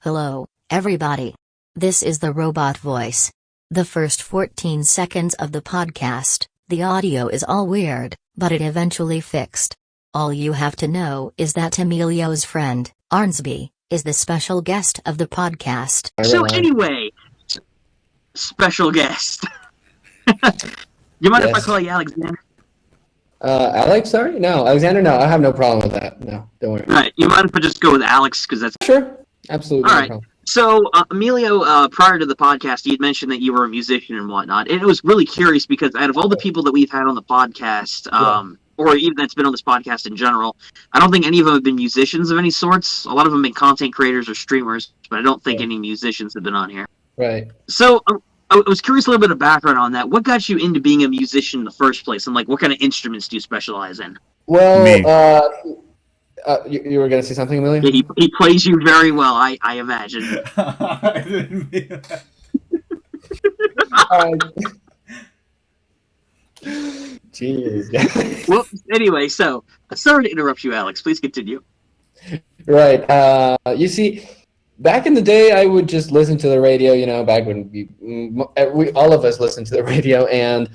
Hello, everybody. This is the robot voice. The first 14 seconds of the podcast, the audio is all weird, but it eventually fixed. All you have to know is that Emilio's friend, Arnsby, is the special guest of the podcast. So anyway, special guest. You mind if I call you Alexander? Alex, sorry? No, Alexander, no, I have no problem with that. No, don't worry. All right, you mind if I just go with Alex, because that's... Sure, absolutely. All right, so Emilio, prior to the podcast, you had mentioned that you were a musician and whatnot, and it was really curious because out of all the people that we've had on the podcast, or even that's been on this podcast in general, I don't think any of them have been musicians of any sorts. A lot of them have been content creators or streamers, but I don't think any musicians have been on here. Right. So I was curious a little bit of background on that. What got you into being a musician in the first place, and like what kind of instruments do you specialize in? Well, you were going to say something, Emilio? Yeah, he plays you very well, I imagine. I didn't mean that. Jeez. Well, anyway, so sorry to interrupt you, Alex. Please continue. Right. You see, back in the day, I would just listen to the radio. You know, back when we all of us listened to the radio, and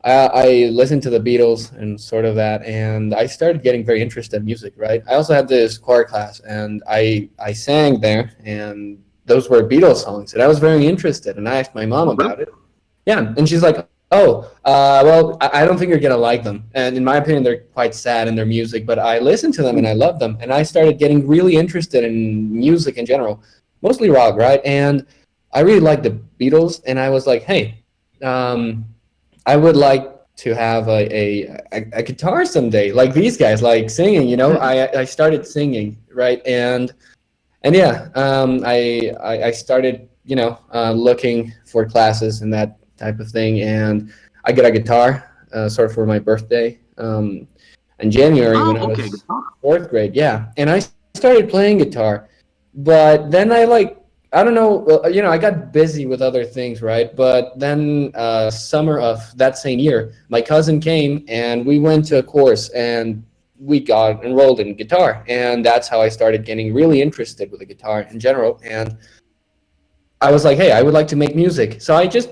I listened to the Beatles and sort of that, and I started getting very interested in music. Right. I also had this choir class, and I sang there, and those were Beatles songs, and I was very interested. And I asked my mom about it. Yeah, and she's like, "Oh, well, I don't think you're gonna like them." And in my opinion, they're quite sad in their music, but I listened to them and I loved them, and I started getting really interested in music in general, mostly rock, right? And I really liked the Beatles, and I was like, "Hey, I would like to have a guitar someday, like these guys, like singing." You know, I started singing, right? And yeah, I started, looking for classes and that type of thing, and I got a guitar sort of for my birthday in January when I was fourth grade. Yeah, and I started playing guitar, but then I got busy with other things, right? But then summer of that same year, my cousin came and we went to a course and we got enrolled in guitar, and that's how I started getting really interested with the guitar in general. And I was like, hey, I would like to make music. So I just,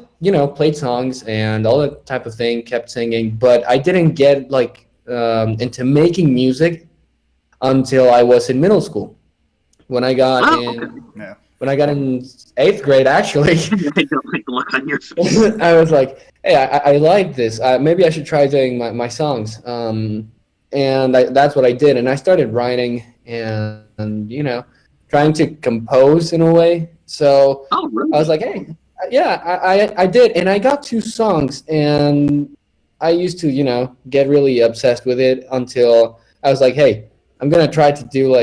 played songs and all that type of thing, kept singing, but I didn't get into making music until I was in middle school. When I got when I got in 8th grade, actually, I don't like the look on your face. I was like, hey, I like this. Maybe I should try doing my songs. And that's what I did. And I started writing and trying to compose in a way. So really? I was like, hey, yeah, I did. And I got 2 songs, and I used to, get really obsessed with it until I was like, hey, I'm going to try to do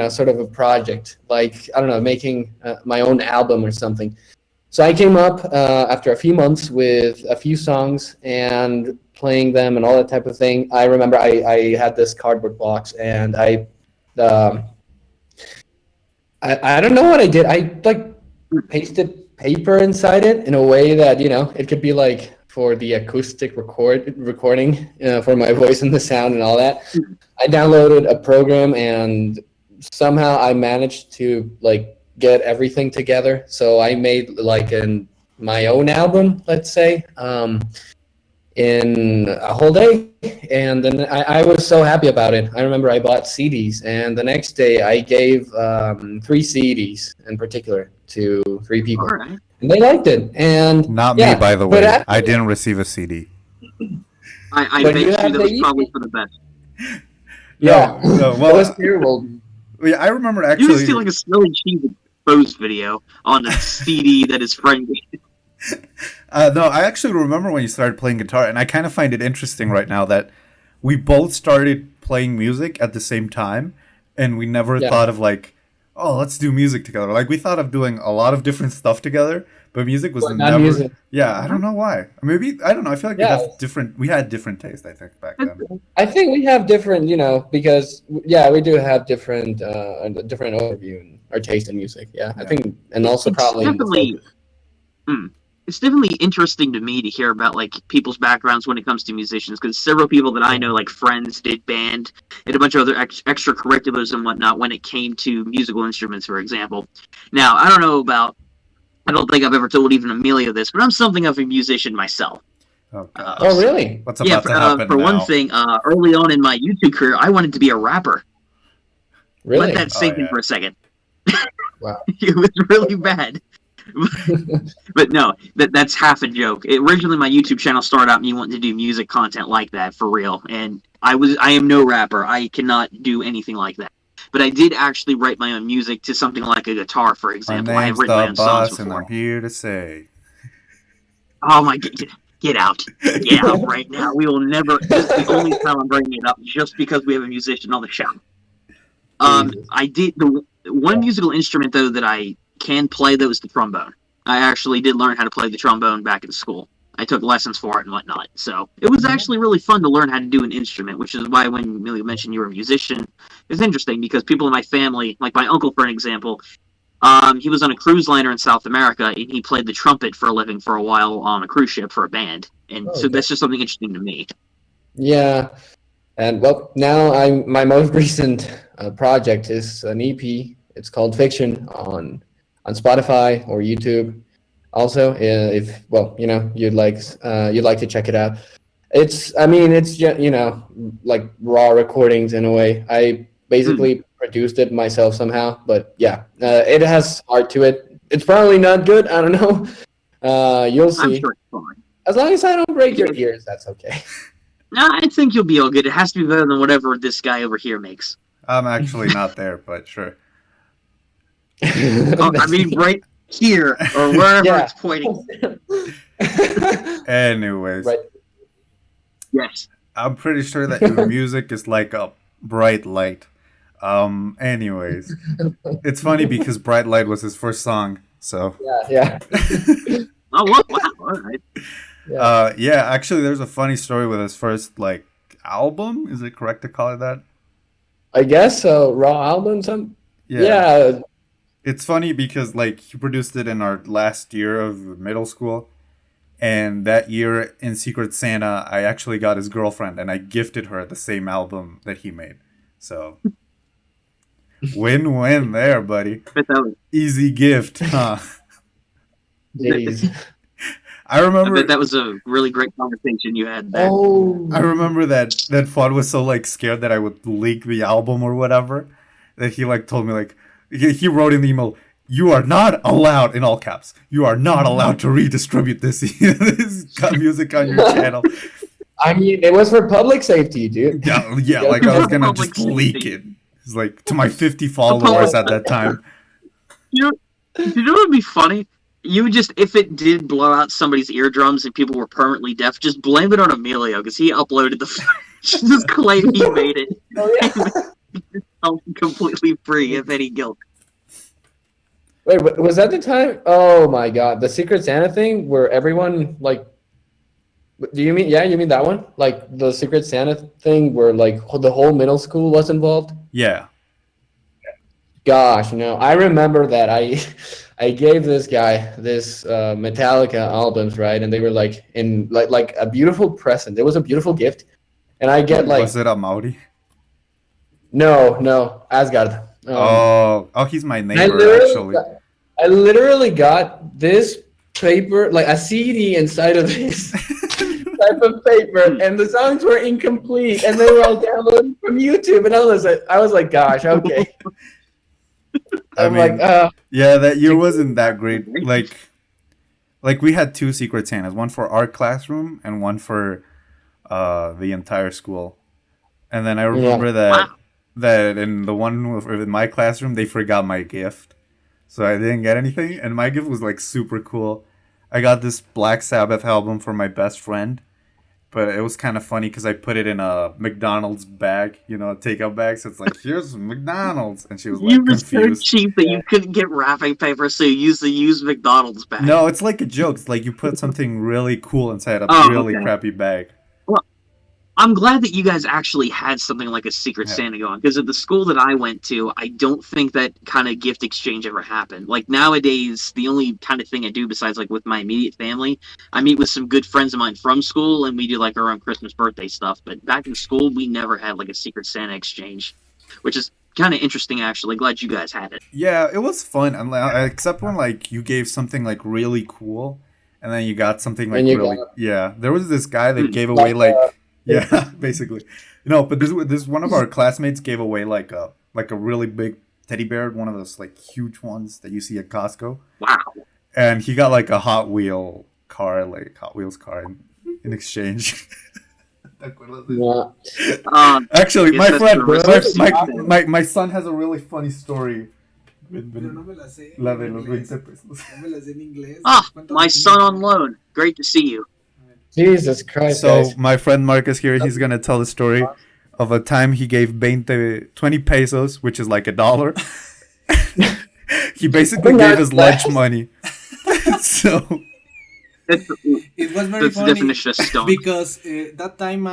sort of a project, like, I don't know, making my own album or something. So I came up after a few months with a few songs and playing them and all that type of thing. I remember I had this cardboard box, and I don't know what I did. I pasted paper inside it in a way that it could be like for the acoustic recording for my voice and the sound and all that. I downloaded a program, and somehow I managed to get everything together. So I made my own album, let's say, in a whole day, and then I was so happy about it. I remember I bought CDs, and the next day I gave 3 CDs in particular to 3 people, and they liked it. And not me, by the way. I didn't receive a CD. I bet you that was probably for the best. Yeah, no, well, it was terrible. Yeah, I remember actually. You was stealing a smelly cheese exposed video on a CD that his friend gave. No, I actually remember when you started playing guitar, and I kind of find it interesting right now that we both started playing music at the same time, and we never thought of let's do music together. We thought of doing a lot of different stuff together, but music was never. Music. Yeah, I don't know why. Maybe I don't know. I feel like we had different tastes. I think back then. I think we have different, because we do have different overview and our taste in music. Yeah, I think, and also probably. Definitely. it's definitely interesting to me to hear about like people's backgrounds when it comes to musicians, because several people that I know, like friends, did band and a bunch of other extracurriculars and whatnot when it came to musical instruments, for example. Now, I don't know about. I don't think I've ever told even Emilio this, but I'm something of a musician myself. Oh, oh really? What's about to happen for now? one thing, early on in my YouTube career, I wanted to be a rapper. Really? Let that sink in for a second. Wow. It was really bad. But no, that's half a joke. Originally, my YouTube channel started out me wanting to do music content like that for real, and I am no rapper. I cannot do anything like that. But I did actually write my own music to something like a guitar, for example. I have written my own songs before. And I'm here to say, oh my, get out, get out right now. We will never. This is the only time I'm bringing it up, just because we have a musician on the show. I did the one musical instrument though that I can play, that was the trombone. I actually did learn how to play the trombone back in school. I took lessons for it and whatnot. So it was actually really fun to learn how to do an instrument, which is why when Emilio mentioned you were a musician, it's interesting because people in my family, like my uncle, for an example, he was on a cruise liner in South America and he played the trumpet for a living for a while on a cruise ship for a band. And so that's just something interesting to me. Yeah. And well, now my most recent project is an EP. It's called Fiction on Spotify or YouTube. Also, if you'd like to check it out. It's like raw recordings in a way. I basically produced it myself somehow, but yeah, it has art to it. It's probably not good. I don't know. You'll see. I'm sure it's fine. As long as I don't break your ears, that's okay. No, I think you'll be all good. It has to be better than whatever this guy over here makes. I'm actually not there, but sure. I mean, right here or wherever it's pointing. Anyways, right. Yes, I'm pretty sure that your music is like a bright light. Anyways, it's funny because Bright Light was his first song, so yeah. Oh wow! All right. Yeah, actually, there's a funny story with his first like album. Is it correct to call it that? I guess so. Raw album, yeah. It's funny because like he produced it in our last year of middle school, and that year in Secret Santa, I actually got his girlfriend and I gifted her the same album that he made. So win-win there, buddy. Easy gift, huh? Jeez. I remember that was a really great conversation you had there. Oh, I remember that Fuad was so like scared that I would leak the album or whatever, that he like told me like he wrote in the email, "You are not allowed," in all caps, "You are not allowed to redistribute this music on your channel." I mean, it was for public safety, dude. Yeah, like I was gonna just leak it. It's like to my 50 followers at that time. You know what would be funny? You just, if it did blow out somebody's eardrums and people were permanently deaf, just blame it on Emilio because he uploaded the. Just claim he made it. Oh, yeah. Completely free of any guilt. Wait, was that the time? Oh my God, the Secret Santa thing where everyone like. Do you mean you mean that one? Like the Secret Santa thing where like the whole middle school was involved? Yeah. Gosh, no. I remember that I gave this guy this Metallica albums, right? And they were like in like a beautiful present. It was a beautiful gift. And I get like, was it a Maori? No, Asgard. He's my neighbor actually. I literally got this paper, like a CD inside of this type of paper, and the songs were incomplete, and they were all downloaded from YouTube. And I was like, gosh, okay. Yeah, that year wasn't that great. Like we had two Secret Santas, one for our classroom and one for the entire school. And then I remember that in the one in my classroom, they forgot my gift, so I didn't get anything. And my gift was like super cool. I got this Black Sabbath album for my best friend, but it was kind of funny because I put it in a McDonald's bag, a takeout bag. So it's like, here's McDonald's. And she was like, you were confused. so cheap that you couldn't get wrapping paper, so you used the used McDonald's bag. No, it's like a joke. It's like you put something really cool inside a really crappy bag. I'm glad that you guys actually had something like a Secret Santa going, because at the school that I went to, I don't think that kind of gift exchange ever happened. Like nowadays, the only kind of thing I do besides like with my immediate family, I meet with some good friends of mine from school, and we do like our own Christmas birthday stuff. But back in school, we never had like a Secret Santa exchange, which is kind of interesting actually. Glad you guys had it. Yeah, it was fun, except when like you gave something like really cool, and then you got something like really yeah. There was this guy that gave away like yeah, basically. No, but this one of our classmates gave away like a really big teddy bear, one of those like huge ones that you see at Costco. Wow. And he got like a Hot Wheels car in exchange. Actually, my friend, my son has a really funny story. My son on loan. Great to see you. Jesus Christ. So guys. My friend Marcus here, he's going to tell a story of a time he gave 20 pesos, which is like $1. He basically gave his lunch money. So it was very funny because that time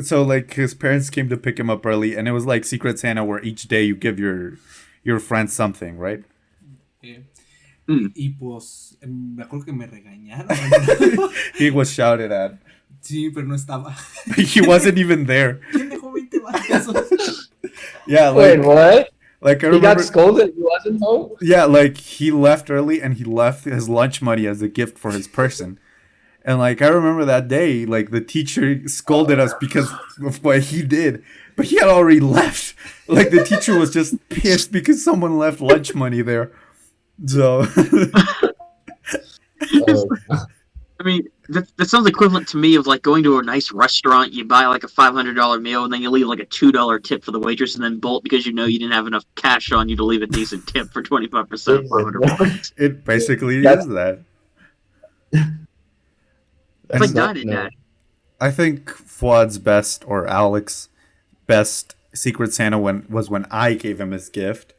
so like his parents came to pick him up early, and it was like Secret Santa where each day you give your friends something, right? Yeah. Y pues me acuerdo que me regañaron. He was shouted at. Sí, pero no estaba. He wasn't even there. ¿Quién dejó 20 pesos? Yeah, like, wait, what? Like I remember, he got scolded. He wasn't home. Yeah, like he left early and he left his lunch money as a gift for his person. And like I remember that day, like the teacher scolded us because of what he did, but he had already left. Like the teacher was just pissed because someone left lunch money there. So, I mean, that sounds equivalent to me of like going to a nice restaurant. You buy like a $500 meal, and then you leave like a $2 tip for the waitress, and then bolt because you know you didn't have enough cash on you to leave a decent tip for 25% of $500. It basically is that. It's like dine and dash. I think Fuad's best, or Alex's best Secret Santa was when I gave him his gift.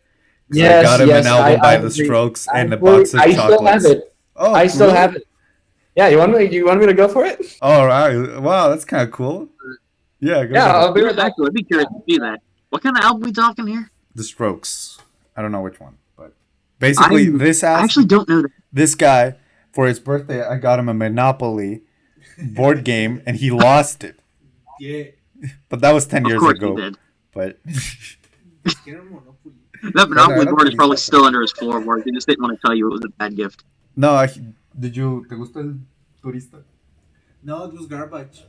Yes, I got him an album by The Strokes and a box of chocolates. I still have it. Oh, I still have it. Yeah, you want me to go for it? All right. Wow, that's kind of cool. Yeah, I'll be right back. I'd be curious to see that. What kind of album are we talking here? The Strokes. I don't know which one, but basically I actually don't know that. This guy, for his birthday, I got him a Monopoly board game, and he lost it. Yeah. But that was 10 years ago. He did. But that Monopoly board is probably still under his floorboard. He just didn't want to tell you it was a bad gift. No, did you? ¿Te gusta el turista? No, it was garbage.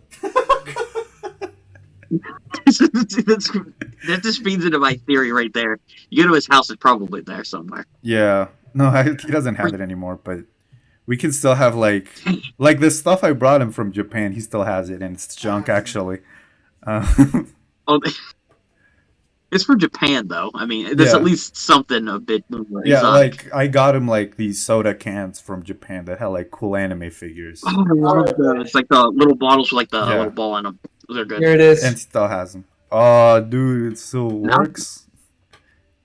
That just feeds into my theory right there. You go to his house, it's probably there somewhere. Yeah. No, he doesn't have it anymore, but we can still have like the stuff I brought him from Japan. He still has it, and it's junk actually. It's from Japan, though. I mean, there's at least something a bit exotic. Yeah, like I got him like these soda cans from Japan that had like cool anime figures. Oh, I love those. It's like the little bottles with like the little ball in them. Those are good. Here it is. And still has them. Oh, dude, it still works.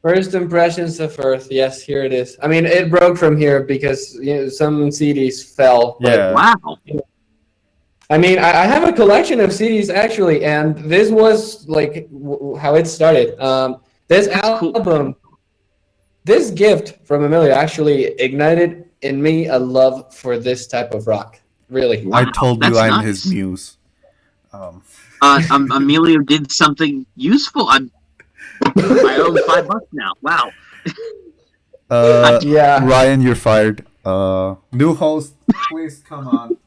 First impressions of Earth. Yes, here it is. I mean, it broke from here because some CDs fell. Yeah. Wow. I mean, I have a collection of CDs actually, and this was like how it started. This album, this gift from Emilio actually ignited in me a love for this type of rock. Really, I told you I'm his muse. Emilio did something useful. I owe him $5 now. Wow. Yeah. Ryan, you're fired. New host, please come on.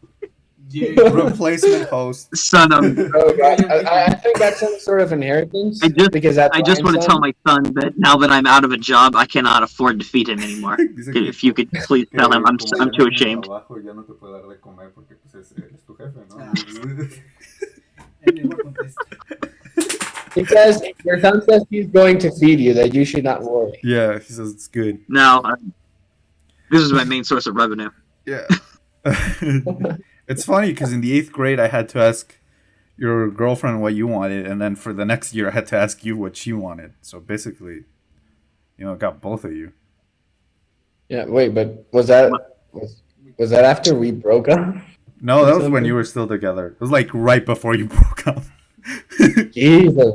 Yeah. Replacement host. Son of. I think that's some sort of inheritance. I just want to tell my son that now that I'm out of a job, I cannot afford to feed him anymore. If you could please tell him, I'm too ashamed. Because your son says he's going to feed you, that you should not worry. Yeah, he says it's good. No, this is my main source of revenue. Yeah. It's funny because in the 8th grade, I had to ask your girlfriend what you wanted, and then for the next year, I had to ask you what she wanted. So basically, got both of you. Yeah, wait, but was that after we broke up? No, that was when you were still together. It was like right before you broke up. Jesus.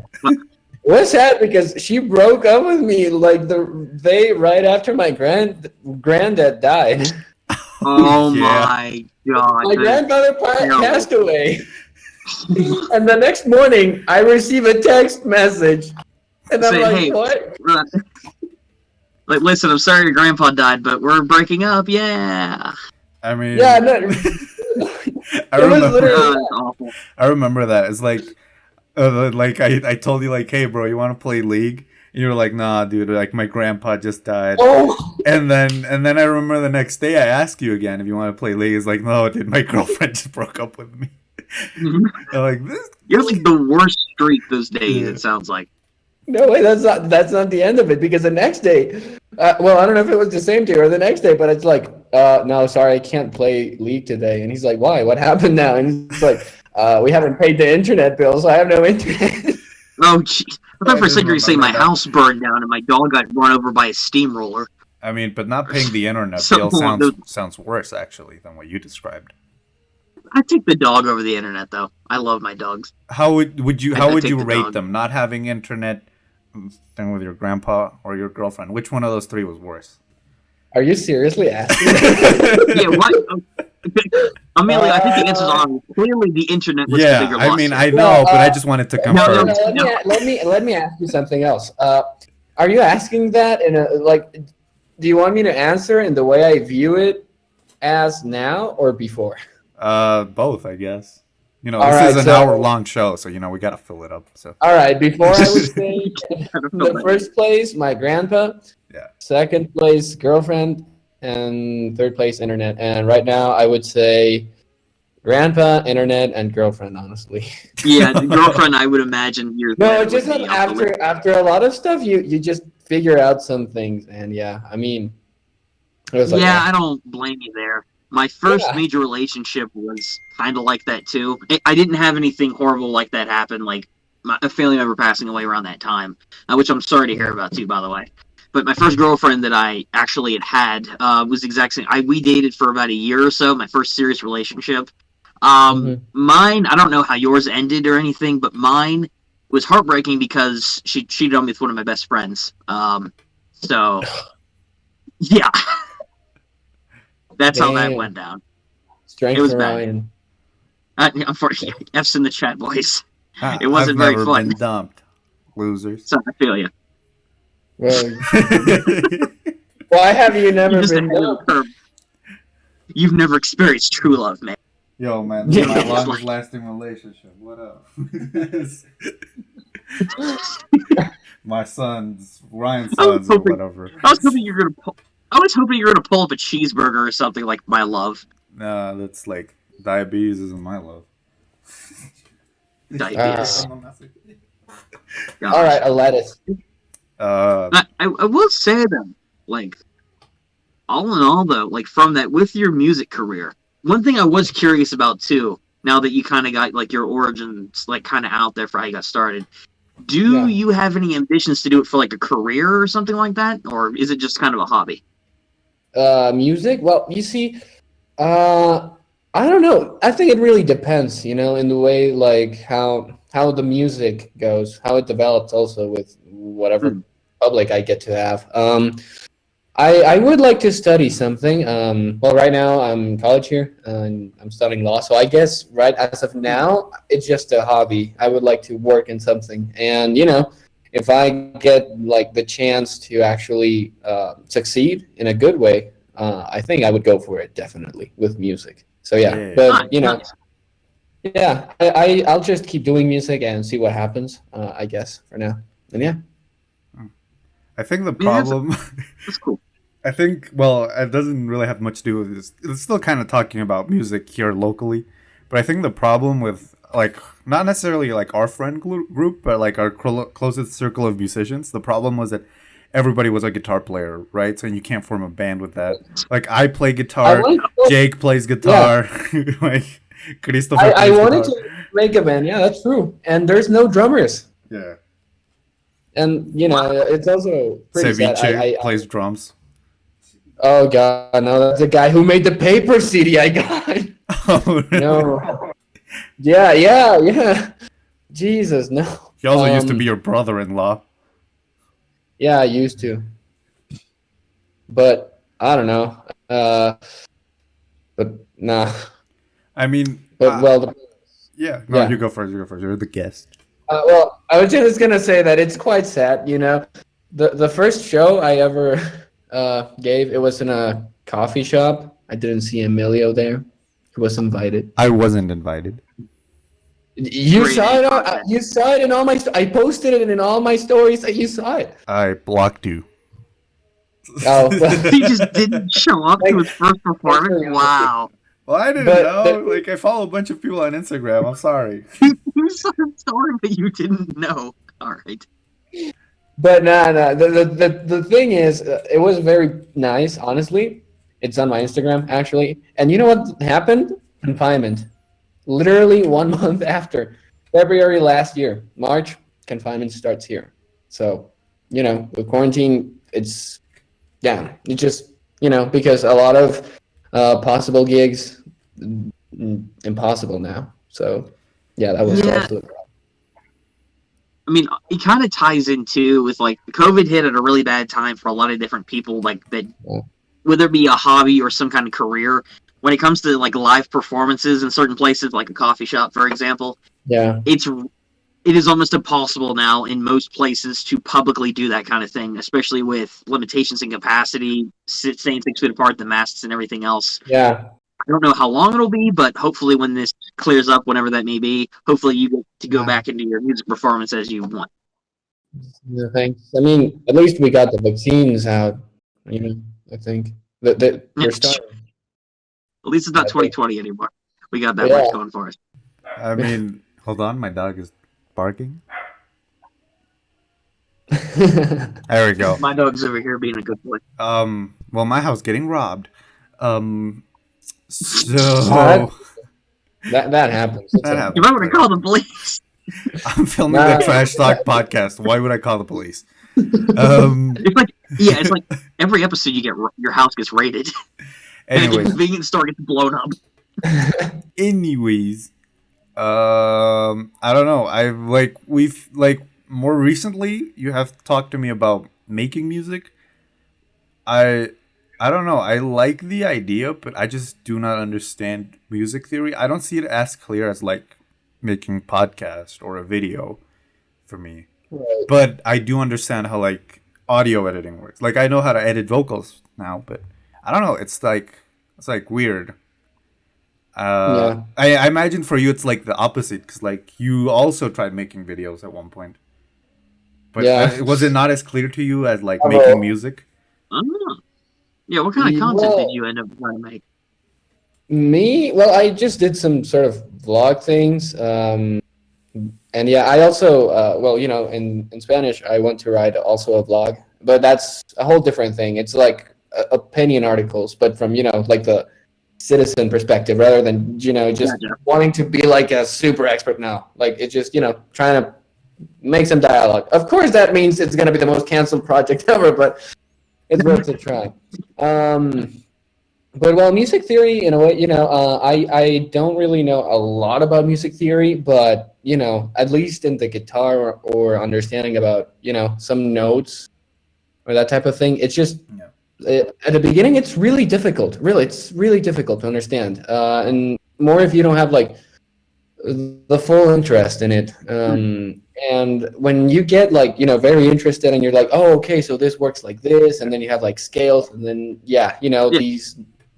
What's sad because she broke up with me like the day right after my granddad died. Oh my god. My grandfather passed away. And the next morning, I receive a text message. And I'm like, hey, what? Like, listen, I'm sorry your grandpa died, but we're breaking up, yeah. I mean... Yeah, no. I remember that. It's like I told you, like, hey, bro, you want to play League? And you were like, nah, dude, like, my grandpa just died. Oh. And then I remember the next day I asked you again if you want to play League. It's like, no, dude, my girlfriend just broke up with me. Like, this. You're like the worst streak those days, it sounds like. No way, that's not the end of it, because the next day, well, I don't know if it was the same day or the next day, but it's like, no, sorry, I can't play League today. And he's like, why? What happened now? And he's like, we haven't paid the internet bill, so I have no internet. Oh, jeez. I thought for a second you were saying my house burned down and my dog got run over by a steamroller. I mean, but not paying the internet bill sounds worse, actually, than what you described. I'd take the dog over the internet, though. I love my dogs. How would you rate them? Not having internet thing with your grandpa or your girlfriend? Which one of those three was worse? Are you seriously asking? Yeah, what? Emilio, I think the answer's on. Clearly, the internet was the bigger loss. I mean, I know, but I just wanted to confirm. Let me ask you something else. Are you asking that in a do you want me to answer in the way I view it as now or before? Both, I guess. You know, this is an hour-long show, so, you know, we got to fill it up. So. All right, before I would say the first place, my grandpa. Yeah. Second place, girlfriend. And third place, internet. And right now, I would say grandpa, internet, and girlfriend, honestly. Yeah, the girlfriend, I would imagine. No, just after a lot of stuff, you just figure out some things. And yeah, I mean. It was like, I don't blame you there. My first major relationship was kind of like that, too. I didn't have anything horrible like that happen, like a family member passing away around that time, which I'm sorry to hear about, too, by the way. But my first girlfriend that I actually had was the exact same. We dated for about a year or so, my first serious relationship. Mine, I don't know how yours ended or anything, but mine was heartbreaking because she cheated on me with one of my best friends. So, yeah. That's how that went down. Strength, it was bad. Unfortunately, F's in the chat, boys. It wasn't very fun. I've never been dumped, losers. So I feel you. Well, why have you never been dumped? You've never experienced true love, man. Yo, man, this is my longest lasting relationship. What up? My son's, Ryan's sons, or whatever. I was hoping you were gonna pull up a cheeseburger or something like my love. Nah, that's like diabetes isn't my love. Diabetes. All right, a lettuce. I will say though, like, all in all though, like from that with your music career, one thing I was curious about too, now that you kind of got like your origins like kind of out there for how you got started, do you have any ambitions to do it for like a career or something like that, or is it just kind of a hobby? Music? Well, you see, I don't know. I think it really depends, you know, in the way like how the music goes, how it develops also with whatever public I get to have. I would like to study something. Well, right now I'm in college here and I'm studying law. So I guess right as of now, it's just a hobby. I would like to work in something. And, you know, if I get like the chance to actually succeed in a good way, I think I would go for it definitely with music. So yeah, but you know, I'll just keep doing music and see what happens. I guess for now, and yeah. I think the problem. That's cool. I think it doesn't really have much to do with this. It's still kind of talking about music here locally, but I think the problem with like not necessarily like our friend group, but like our closest circle of musicians. The problem was that everybody was a guitar player, right? So you can't form a band with that. Like I play guitar, Jake plays guitar, like Christopher. I wanted to make a band. Yeah, that's true. And there's no drummers. Yeah. And you know, it's also pretty sad. Plays drums. Oh god, no, that's the guy who made the paper CD I got. Oh, No. Yeah. Jesus, no. He also used to be your brother-in-law. Yeah, I used to. But I don't know. But nah. I mean, But well, yeah. No, yeah. you go first. You're the guest. Well, I was just gonna say that it's quite sad. The first show I ever gave, it was in a coffee shop. I didn't see Emilio there. He was invited. I wasn't invited. You saw it. You saw it in all my. I posted it in all my stories. You saw it. I blocked you. Oh, he just didn't show up to his first performance. Wow. Well, I didn't know. Like, I follow a bunch of people on Instagram. I'm sorry. You saw the story, but you didn't know. All right. But nah. The thing is, it was very nice. Honestly, it's on my Instagram actually. And you know what happened? Confinement. Literally 1 month after February last year, March, confinement starts here. So, with quarantine, it's just, because a lot of possible gigs, impossible now. So, that was also a problem. I mean, it kind of ties into with like COVID hit at a really bad time for a lot of different people, like that, whether it be a hobby or some kind of career. When it comes to like live performances in certain places, like a coffee shop, for example, it is almost impossible now in most places to publicly do that kind of thing, especially with limitations in capacity, staying 6 feet apart, the masks and everything else. Yeah. I don't know how long it'll be, but hopefully when this clears up, whenever that may be, hopefully you get to go back into your music performance as you want. Yeah, thanks. I mean, at least we got the vaccines out, I think. We're starting. At least it's not 2020 anymore. We got that much going for us. I mean, hold on. My dog is barking. There we go. My dog's over here being a good boy. Well, my house getting robbed. So that happens. That happens. You might want to call the police. I'm filming the Trash Talk podcast. Why would I call the police? It's like every episode you get, your house gets raided. Anyways, and the convenience store gets blown up. Anyways, I don't know. We've more recently, you have talked to me about making music. I don't know. I like the idea, but I just do not understand music theory. I don't see it as clear as like making podcast or a video for me. Right. But I do understand how like audio editing works. Like I know how to edit vocals now, but I don't know. It's like weird. I imagine for you it's like the opposite because like you also tried making videos at one point. But was it not as clear to you as like making music? Yeah, what kind of content did you end up trying to make? Me? Well, I just did some sort of vlog things. And I also, in Spanish, I want to write also a vlog. But that's a whole different thing. It's like opinion articles, but from, like the citizen perspective rather than, just wanting to be like a super expert now. Like it's just, trying to make some dialogue. Of course, that means it's going to be the most canceled project ever, but it's worth a try. But music theory, in a way, I don't really know a lot about music theory, but, at least in the guitar or understanding about, some notes or that type of thing, it's just, at the beginning, it's really difficult. Really, it's really difficult to understand. And more if you don't have, like, the full interest in it. And when you get like, very interested and you're like, oh, okay, so this works like this. And then you have like scales and then,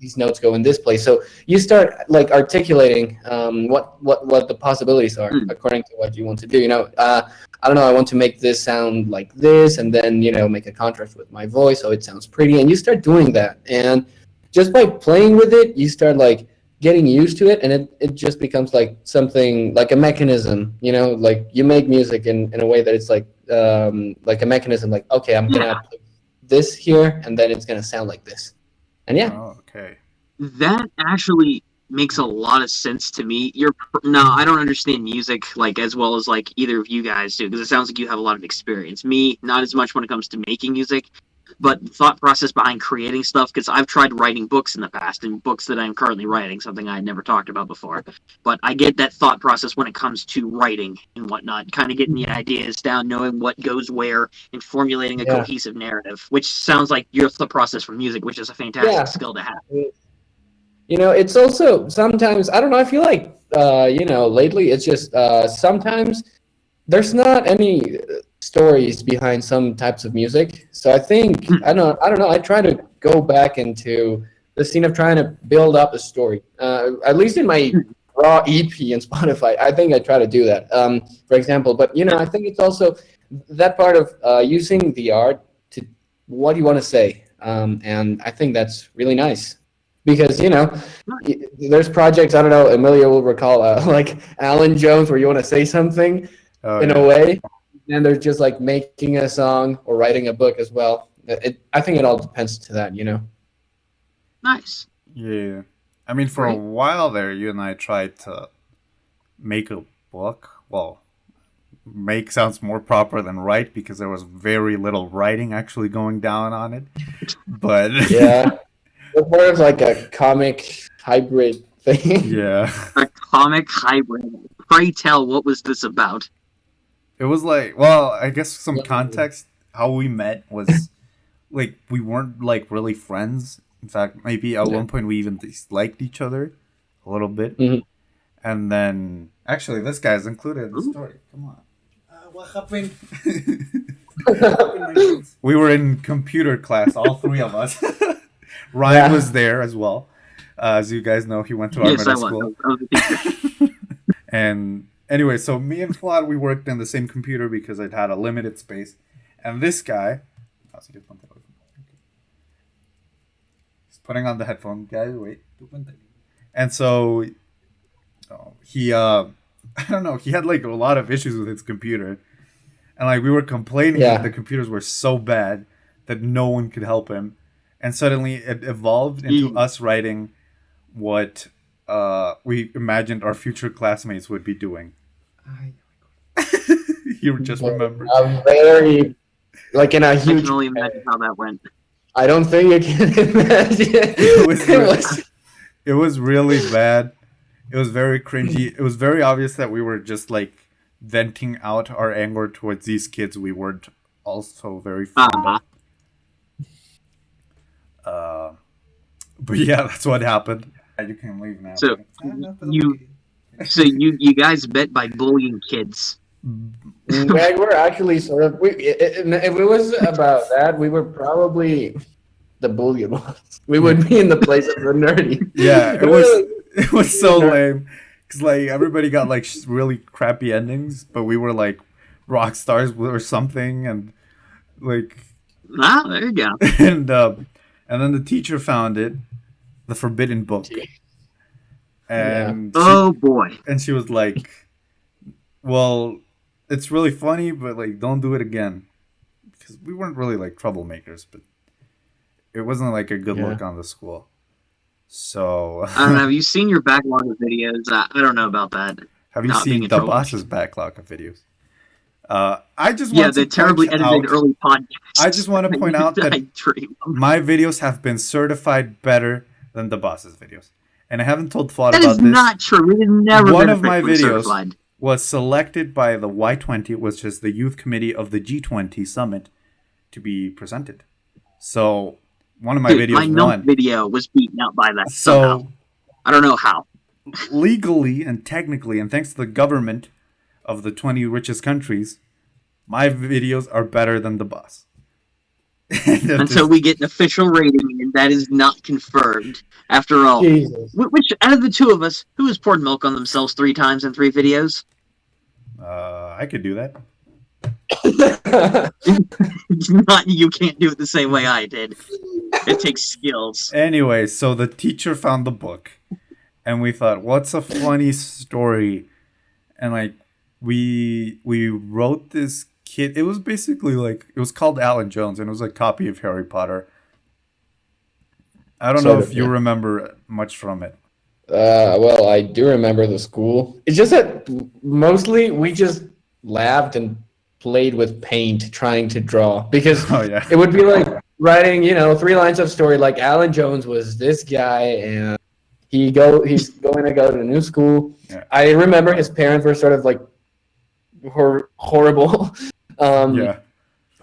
these notes go in this place. So you start like articulating what the possibilities are according to what you want to do. I don't know, I want to make this sound like this and then, make a contrast with my voice so it sounds pretty. And you start doing that. And just by playing with it, you start like getting used to it, and it just becomes like something like a mechanism, like you make music in a way that it's like a mechanism, like, okay, I'm gonna put this here and then it's gonna sound like this. And okay, that actually makes a lot of sense to me. I don't understand music like as well as like either of you guys do, because it sounds like you have a lot of experience. Me, not as much when it comes to making music. but the thought process behind creating stuff, because I've tried writing books in the past, and books that I'm currently writing, something I had never talked about before. But I get that thought process when it comes to writing and whatnot, kind of getting the ideas down, knowing what goes where, and formulating a cohesive narrative, which sounds like your thought process for music, which is a fantastic skill to have. You know, it's also sometimes, I don't know, I feel like, you know, lately it's just sometimes there's not any stories behind some types of music. So I think, I don't know, I try to go back into the scene of trying to build up a story. At least in my raw EP and Spotify, I think I try to do that, for example. But, you know, I think it's also that part of using the art to what do you want to say. And I think that's really nice. Because, you know, there's projects, I don't know, Emilio will recall, like Alan Jones, where you want to say something a way, and they're just like making a song or writing a book as well. I think it all depends to that, you know? Nice. Yeah. I mean, for a while there, you and I tried to make a book. Well, make sounds more proper than write, because there was very little writing actually going down on it. But yeah. It's more of like a comic hybrid thing. Yeah. A comic hybrid. Pray tell, what was this about? It was like, well, I guess some context. How we met was like we weren't like really friends. In fact, maybe at one point we even disliked each other a little bit. Mm-hmm. And then, actually, this guy's included in the story. Come on. What happened? We were in computer class, all three of us. Ryan was there as well. As you guys know, he went to our middle school. And anyway, so me and Vlad, we worked in the same computer because it had a limited space. And this guy, he's putting on the headphone, guys. Wait. And so he, I don't know, he had like a lot of issues with his computer. And like we were complaining that the computers were so bad that no one could help him. And suddenly it evolved into us writing what we imagined our future classmates would be doing. You just remember. Very, like in a huge... I can only imagine how that went. I don't think you can imagine. It was really bad. It was very cringy. It was very obvious that we were just like venting out our anger towards these kids we weren't also very fond of. But yeah, that's what happened. You can leave now. So you guys met by bullying kids. We were actually sort of. If it was about that, we were probably the bullied ones. We would be in the place of the nerdy. Yeah, it was so lame because like everybody got like really crappy endings, but we were like rock stars or something, and like. There you go. And then the teacher found it, the forbidden book. And boy. And she was like, well, it's really funny, but like don't do it again. Because we weren't really like troublemakers, but it wasn't like a good look on the school. So I don't know, have you seen your backlog of videos? I don't know about that. Have you seen the boss's backlog of videos? I just want the terribly edited early podcasts. I just want to point out that my videos have been certified better than the boss's videos, and I haven't told Vlad about this. That is not true. It has never One been of my videos certified. Was selected by the Y20, which is the youth committee of the G20 summit, to be presented. So one of my videos my video was beaten out by that. Somehow. I don't know how. Legally and technically, and thanks to the government of the 20 richest countries, my videos are better than the boss. Until we get an official rating, and that is not confirmed. After all, Jesus. Which out of the two of us, who has poured milk on themselves 3 times in 3 videos? I could do that. It's not, you can't do it the same way I did. It takes skills. Anyway, so the teacher found the book, and we thought, what's a funny story? And like, we wrote this kid. It was basically like, it was called Alan Jones, and it was a copy of Harry Potter. I don't know if you remember much from it. Well, I do remember the school. It's just that mostly we just laughed and played with paint trying to draw, because it would be like writing, 3 lines of story. Like Alan Jones was this guy, and he's going to go to a new school. Yeah. I remember his parents were sort of like horrible. Yeah.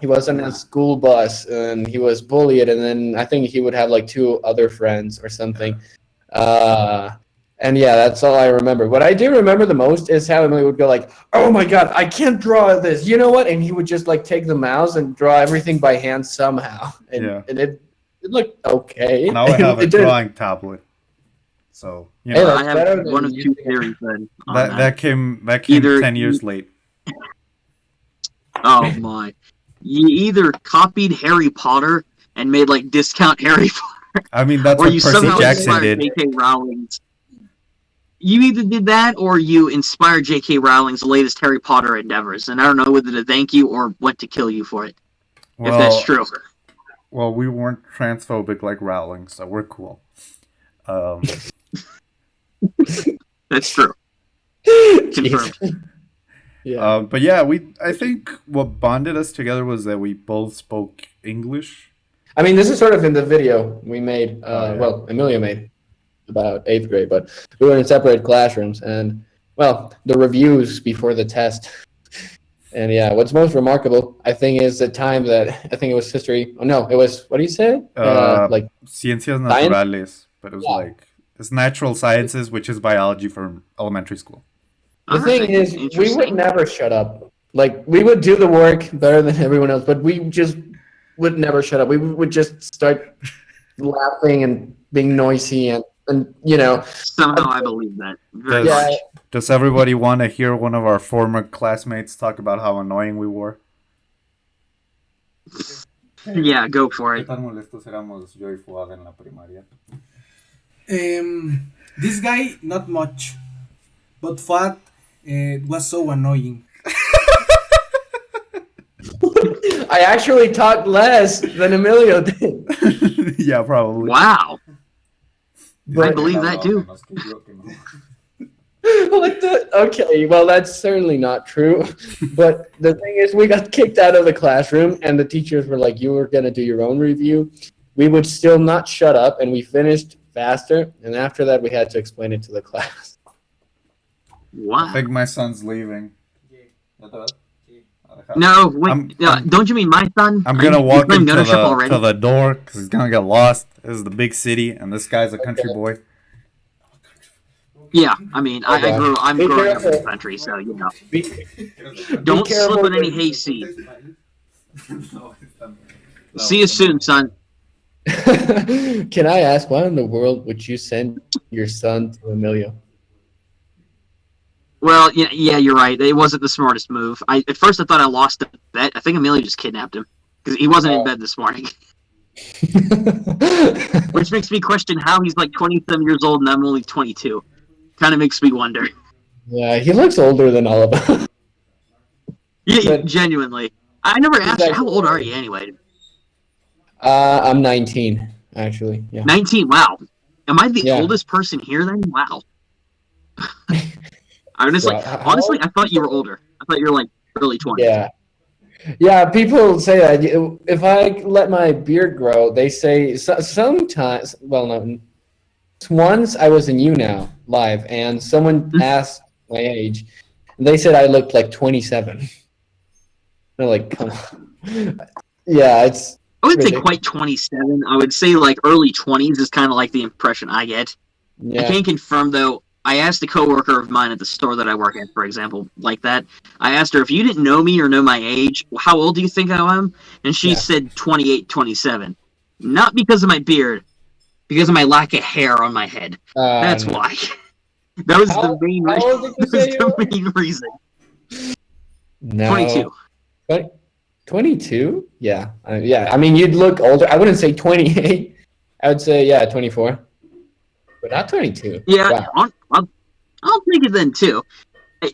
He was on a school bus and he was bullied, and then I think he would have like 2 other friends or something. And yeah, that's all I remember. What I do remember the most is how Emily would go like, "Oh my god, I can't draw this. You know what?" And he would just like take the mouse and draw everything by hand somehow. And it looked okay. Now I have a drawing tablet. So, I have one of 2 theories then. That came Either 10 years late. Oh my. You either copied Harry Potter and made like discount Harry Potter. I mean, that's or what you Percy somehow Jackson inspired did. J.K. Rowling's. You either did that or you inspired J.K. Rowling's latest Harry Potter endeavors. And I don't know whether to thank you or what to kill you for it. If that's true. Well, we weren't transphobic like Rowling, so we're cool. That's true. Confirmed. Yeah. But yeah, I think what bonded us together was that we both spoke English. I mean, this is sort of in the video we made, well, Emilio made about 8th grade, but we were in separate classrooms, and, well, the reviews before the test. And yeah, what's most remarkable, I think, is the time that, I think it was history, oh no, it was, what do you say? Like Ciencias Naturales, but it was like, it's natural sciences, which is biology from elementary school. The thing is, we would never shut up. Like, we would do the work better than everyone else, but we just would never shut up. We would just start laughing and being noisy and Somehow I believe that. Very much. Does everybody want to hear one of our former classmates talk about how annoying we were? Yeah, go for it. This guy, not much. But Fat was so annoying. I actually talked less than Emilio did. Yeah, probably. Wow. I believe that too. Okay, well, that's certainly not true. But the thing is, we got kicked out of the classroom, and the teachers were like, "You were going to do your own review." We would still not shut up, and we finished faster. And after that, we had to explain it to the class. Wow. I think my son's leaving. No, wait. Don't you mean my son? I'm going to walk him to the door because he's going to get lost. This is the big city, and this guy's a country boy. Yeah, I mean, I'm growing up in the country, so, Don't slip on any hayseed. See you soon, son. Can I ask, why in the world would you send your son to Emilio? Well, yeah, you're right. It wasn't the smartest move. At first I thought I lost the bet. I think Emilio just kidnapped him because he wasn't in bed this morning. Which makes me question how he's like 27 years old and I'm only 22. Kind of makes me wonder. Yeah, he looks older than all of us. Yeah, genuinely. I never asked you, how old are you anyway? I'm 19, actually. Yeah. 19, wow. Am I the oldest person here then? Wow. Honestly, I thought you were older. I thought you were like early 20s. Yeah. Yeah, people say that. If I let my beard grow, they say sometimes, well, no. Once I was in UNOW live, and someone asked my age, and they said I looked like 27. They're like, come on. Yeah, it's... I wouldn't say quite 27. I would say like early 20s is kind of like the impression I get. Yeah. I can't confirm, though. I asked a coworker of mine at the store that I work at, for example, like that. I asked her, if you didn't know me or know my age, how old do you think I am? And she said 28, 27. Not because of my beard, because of my lack of hair on my head. That's why. That was the main reason. That was the main reason. No. 22. 22? Yeah. I mean, you'd look older. I wouldn't say 28. I would say, 24. But not 22. Yeah, wow. I'll take it then, too.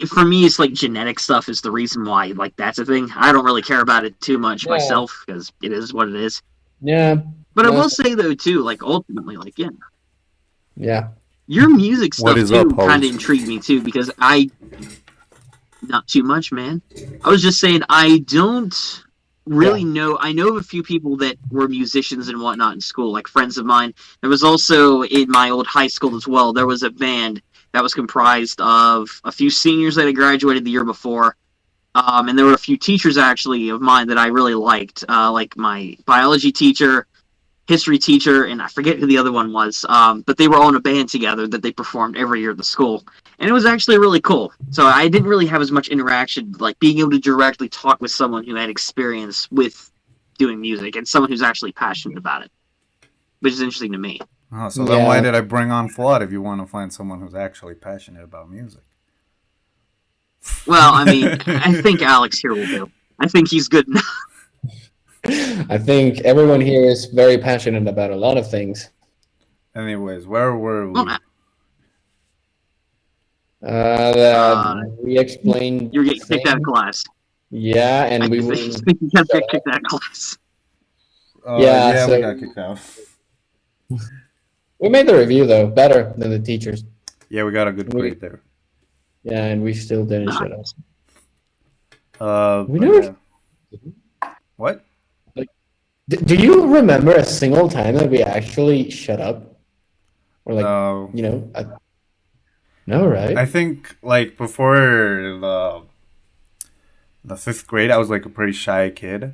For me, it's like genetic stuff is the reason why, like, that's a thing. I don't really care about it too much myself, because it is what it is. Yeah. But I will say, though, too, like, ultimately, like, yeah. Your music stuff, too, kind of intrigued me, too, because not too much, man. I was just saying, I don't really know. I know of a few people that were musicians and whatnot in school, like friends of mine. There was also in my old high school as well. There was a band that was comprised of a few seniors that had graduated the year before, and there were a few teachers actually of mine that I really liked, like my biology teacher, history teacher, and I forget who the other one was. But they were all in a band together that they performed every year at the school, and it was actually really cool. So I didn't really have as much interaction, like being able to directly talk with someone who had experience with doing music and someone who's actually passionate about it, which is interesting to me. Oh, so then why did I bring on Fuad if you want to find someone who's actually passionate about music? Well, I mean, I think Alex here will do. I think he's good enough. I think everyone here is very passionate about a lot of things. Anyways, where were we? We explained. You're getting kicked out of class. Yeah, and I think you got kicked out of class. Yeah, so we got kicked out. We made the review though better than the teachers. Yeah, we got a good grade there. Yeah, and we still didn't shut up. We never. What? Do you remember a single time that we actually shut up? Or like, no, right? I think like before the 5th grade, I was like a pretty shy kid,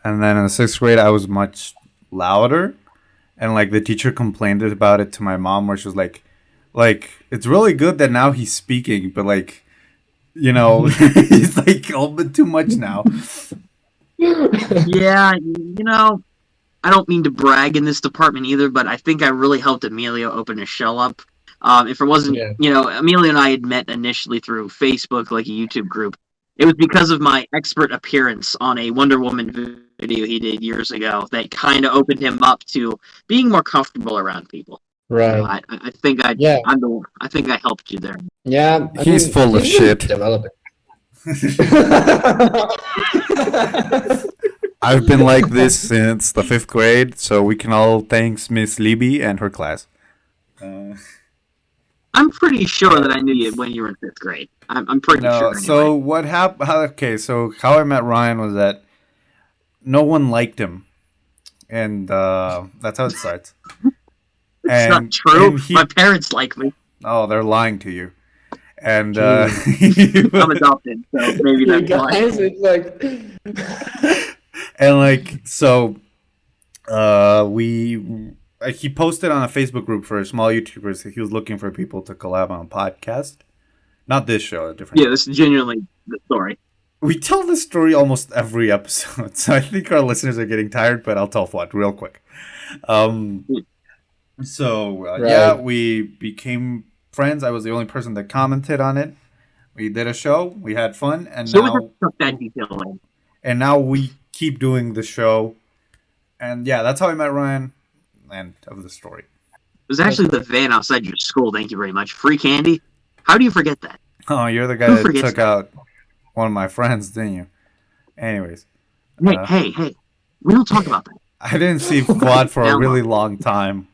and then in the 6th grade, I was much louder, and like the teacher complained about it to my mom, where she was like, it's really good that now he's speaking, but like, he's like a little bit too much now. Yeah, I don't mean to brag in this department either, but I think I really helped Emilio open his shell up. If it wasn't, Emilio and I had met initially through Facebook, like a YouTube group. It was because of my expert appearance on a Wonder Woman video he did years ago that kind of opened him up to being more comfortable around people. Right. I think I think I helped you there. Yeah. He's full of shit. I've been like this since the 5th grade, so we can all thank Miss Libby and her class. I'm pretty sure that I knew you when you were in 5th grade. I'm pretty sure. Anyway. So what happened? Okay, so how I met Ryan was that no one liked him, and that's how it starts. It's not true. My parents like me. Oh, they're lying to you. And I'm adopted, so maybe that's why. It's like, and like so, he posted on a Facebook group for small YouTubers. He was looking for people to collab on a podcast. Not this show, a different. Yeah, this is genuinely the story. We tell this story almost every episode, so I think our listeners are getting tired. But I'll tell what real quick. Yeah, we became friends. I was the only person that commented on it. We did a show. We had fun, and now we keep doing the show. And yeah, that's how I met Ryan. End of the story. It was actually the van outside your school. Thank you very much. Free candy. How do you forget that? Oh, you're the guy that took out one of my friends, didn't you? Anyways. Hey. We don't talk about that. I didn't see Fuad for a really long time.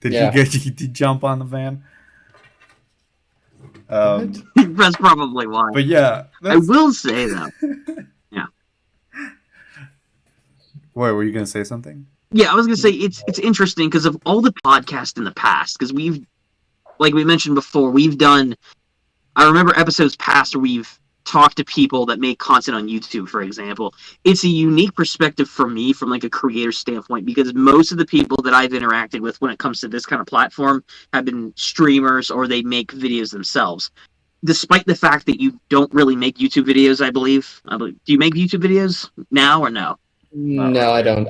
Did you jump on the van? That's probably why. But yeah. I will say, though. Yeah. Wait, were you going to say something? Yeah, I was going to say, it's interesting because of all the podcasts in the past, because we've, like we mentioned before, we've done, I remember episodes past where we've talked to people that make content on YouTube, for example. It's a unique perspective for me from like a creator standpoint, because most of the people that I've interacted with when it comes to this kind of platform have been streamers or they make videos themselves. Despite the fact that you don't really make YouTube videos, I believe. Do you make YouTube videos now or no? No, I don't.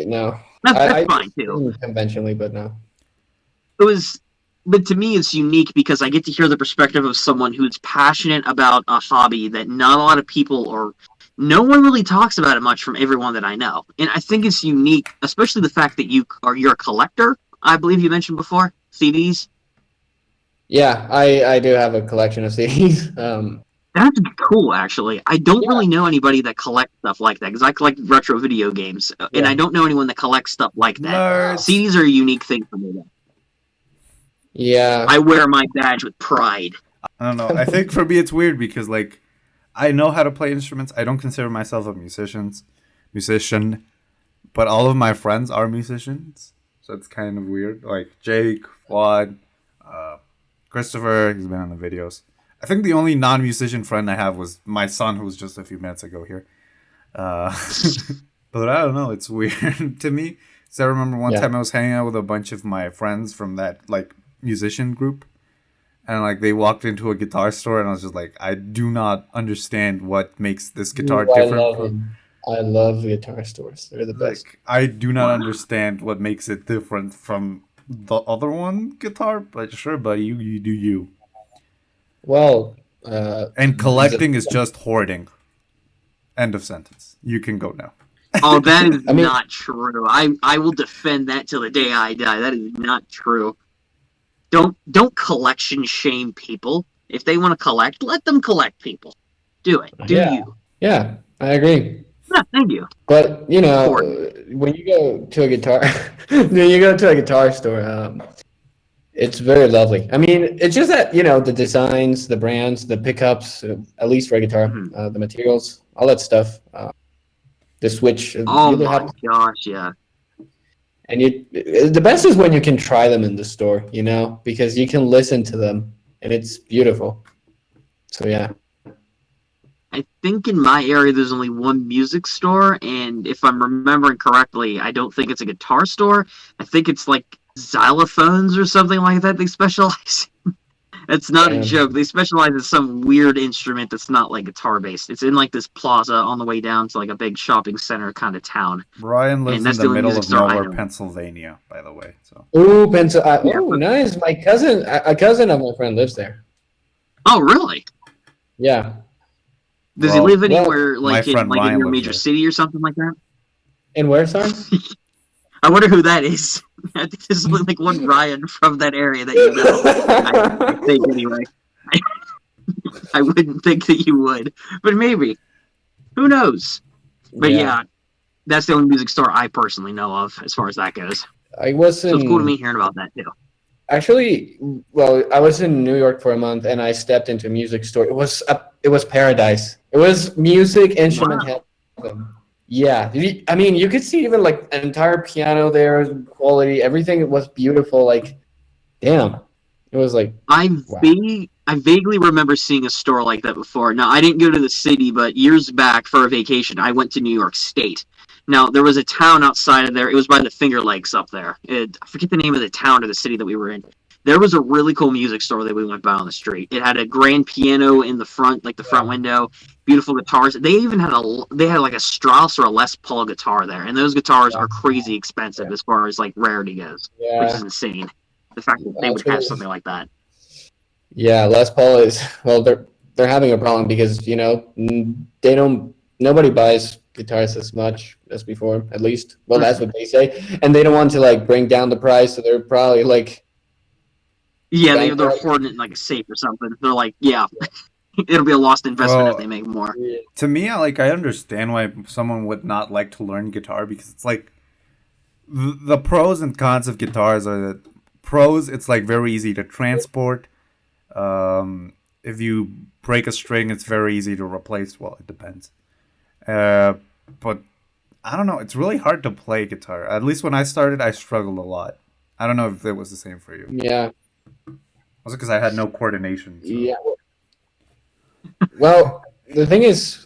No. That's fine too. Conventionally, but no. But to me, it's unique because I get to hear the perspective of someone who's passionate about a hobby that not a lot of people or no one really talks about it much from everyone that I know. And I think it's unique, especially the fact that you're a collector. I believe you mentioned before CDs. Yeah, I do have a collection of CDs. That's cool, actually. I don't really know anybody that collects stuff like that because I collect retro video games, and I don't know anyone that collects stuff like that. CDs are a unique thing for me, though. Yeah. I wear my badge with pride. I don't know. I think for me it's weird because like I know how to play instruments. I don't consider myself a musician, but all of my friends are musicians, so it's kind of weird. Like Jake, Juan, Christopher, he's been on the videos. I think the only non-musician friend I have was my son, who was just a few minutes ago here. But I don't know, it's weird to me. So I remember one time I was hanging out with a bunch of my friends from that like musician group, and like they walked into a guitar store, and I was just like, I do not understand what makes this guitar different. I love guitar stores. They're the best. Like, I do not understand what makes it different from the other one guitar, but sure, buddy, you do you. Well, and collecting is just hoarding. End of sentence. You can go now. Oh, that is not true. I will defend that till the day I die. That is not true. Don't collection shame people. If they want to collect, let them collect, people. Do it. Do you. Yeah, I agree. Yeah, thank you. But, when you go to a guitar store, it's very lovely. I mean, it's just that, the designs, the brands, the pickups, at least for a guitar, the materials, all that stuff, the switch. Oh my gosh, yeah. And the best is when you can try them in the store, because you can listen to them, and it's beautiful. So, yeah. I think in my area there's only one music store, and if I'm remembering correctly, I don't think it's a guitar store. I think it's like xylophones or something like that they specialize in. It's not a joke. They specialize in some weird instrument that's not like guitar based. It's in like this plaza on the way down to like a big shopping center kind of town. Brian lives in the middle of nowhere, Pennsylvania, by the way. So. Ooh, Pennsylvania. Oh, nice. My cousin, a cousin of my friend lives there. Oh, really? Yeah. Does he live anywhere like in your major here. city or something like that? In where, sorry? I wonder who that is. I think there's only like one Ryan from that area that you know. I think anyway. I wouldn't think that you would, but maybe. Who knows? But yeah, that's the only music store I personally know of as far as that goes. So it's cool to me hearing about that too. Actually, I was in New York for a month, and I stepped into a music store. It was paradise. It was music, instrument heaven. Yeah, I mean, you could see even like an entire piano there, quality, everything was beautiful. Like, damn, it was like. I vaguely remember seeing a store like that before. Now, I didn't go to the city, but years back for a vacation, I went to New York State. Now, there was a town outside of there. It was by the Finger Lakes up there. I forget the name of the town or the city that we were in. There was a really cool music store that we went by on the street. It had a grand piano in the front, like the front window, beautiful guitars. They even had like a Strauss or a Les Paul guitar there, and those guitars are crazy expensive as far as like rarity goes, which is insane. The fact that they would have something like that. Yeah, Les Paul is they're having a problem because nobody buys guitars as much as before, at least. Well, that's what they say, and they don't want to like bring down the price, so they're probably like. Yeah, they're hoarding it in like a safe or something. They're like, it'll be a lost investment if they make more. To me, I understand why someone would not like to learn guitar, because it's like the pros and cons of guitars are that pros, it's like very easy to transport. If you break a string, it's very easy to replace. Well, it depends. But I don't know. It's really hard to play guitar. At least when I started, I struggled a lot. I don't know if it was the same for you. Yeah. Also, because I had no coordination. So. Yeah. Well, the thing is,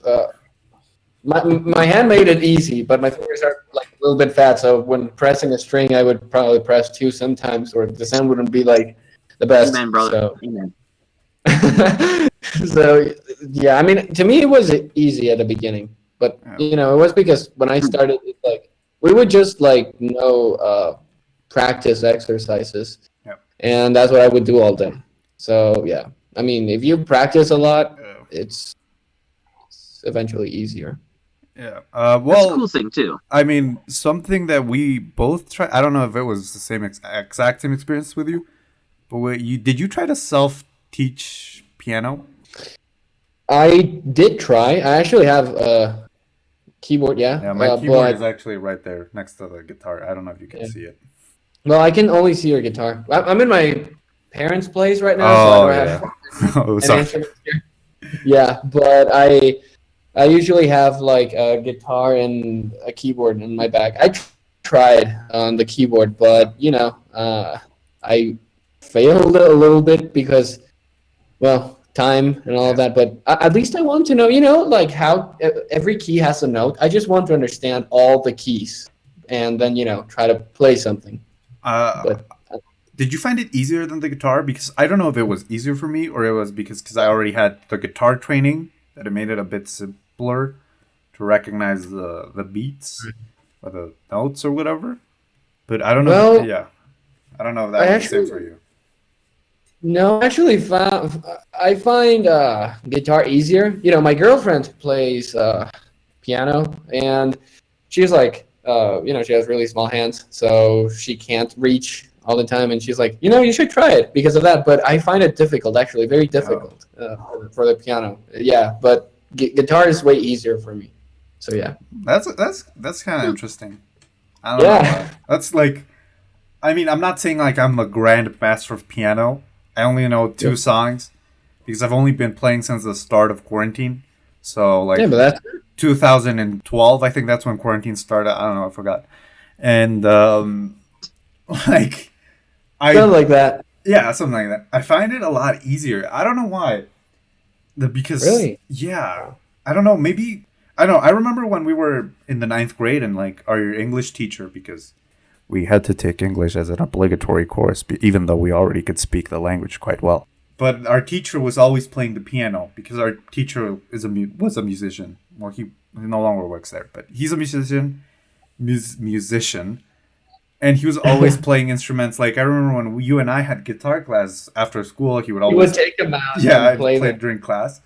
my hand made it easy, but my fingers are like a little bit fat. So when pressing a string, I would probably press two sometimes, or the sound wouldn't be like the best. Amen, brother. So. Amen. So yeah, I mean, to me it was easy at the beginning, but it was because when I started, like we would just like practice exercises. And that's what I would do all day. So, yeah. I mean, if you practice a lot, it's eventually easier. Yeah. That's a cool thing, too. I mean, something that we both tried, I don't know if it was the same exact same experience with you, but did you try to self-teach piano? I did try. I actually have a keyboard, Yeah, my keyboard is actually right there next to the guitar. I don't know if you can see it. Well, I can only see your guitar. I'm in my parents' place right now, so I don't have any instruments here. Yeah, but I usually have like a guitar and a keyboard in my bag. I tried on the keyboard, but I failed a little bit because, well, time and all of that. But at least I want to know, like how every key has a note. I just want to understand all the keys and then, try to play something. But Did you find it easier than the guitar? Because I don't know if it was easier for me or it was because I already had the guitar training that it made it a bit simpler to recognize the beats or the notes or whatever. But I don't know. Well, Yeah, I don't know if that was the same for you. No, actually, I find guitar easier. My girlfriend plays piano, and she's like, she has really small hands, so she can't reach all the time. And she's like, you should try it because of that. But I find it difficult, actually, very difficult for the piano. Yeah, but guitar is way easier for me. So yeah, that's kind of interesting. I don't know. That's like, I mean, I'm not saying like I'm a grand master of piano. I only know 2 songs because I've only been playing since the start of quarantine. So like, yeah, but that's 2012, I think that's when quarantine started. I don't know, I forgot. And like something like that. Yeah, something like that. I find it a lot easier. I don't know why. Because really, yeah, I don't know. Maybe I don't know. I remember when we were in the 9th grade and like our English teacher, because we had to take English as an obligatory course, even though we already could speak the language quite well. But our teacher was always playing the piano because our teacher was a musician. Well, he no longer works there, but he's a musician, and he was always playing instruments. Like I remember when you and I had guitar class after school, he would take them out. Yeah, I'd play during class.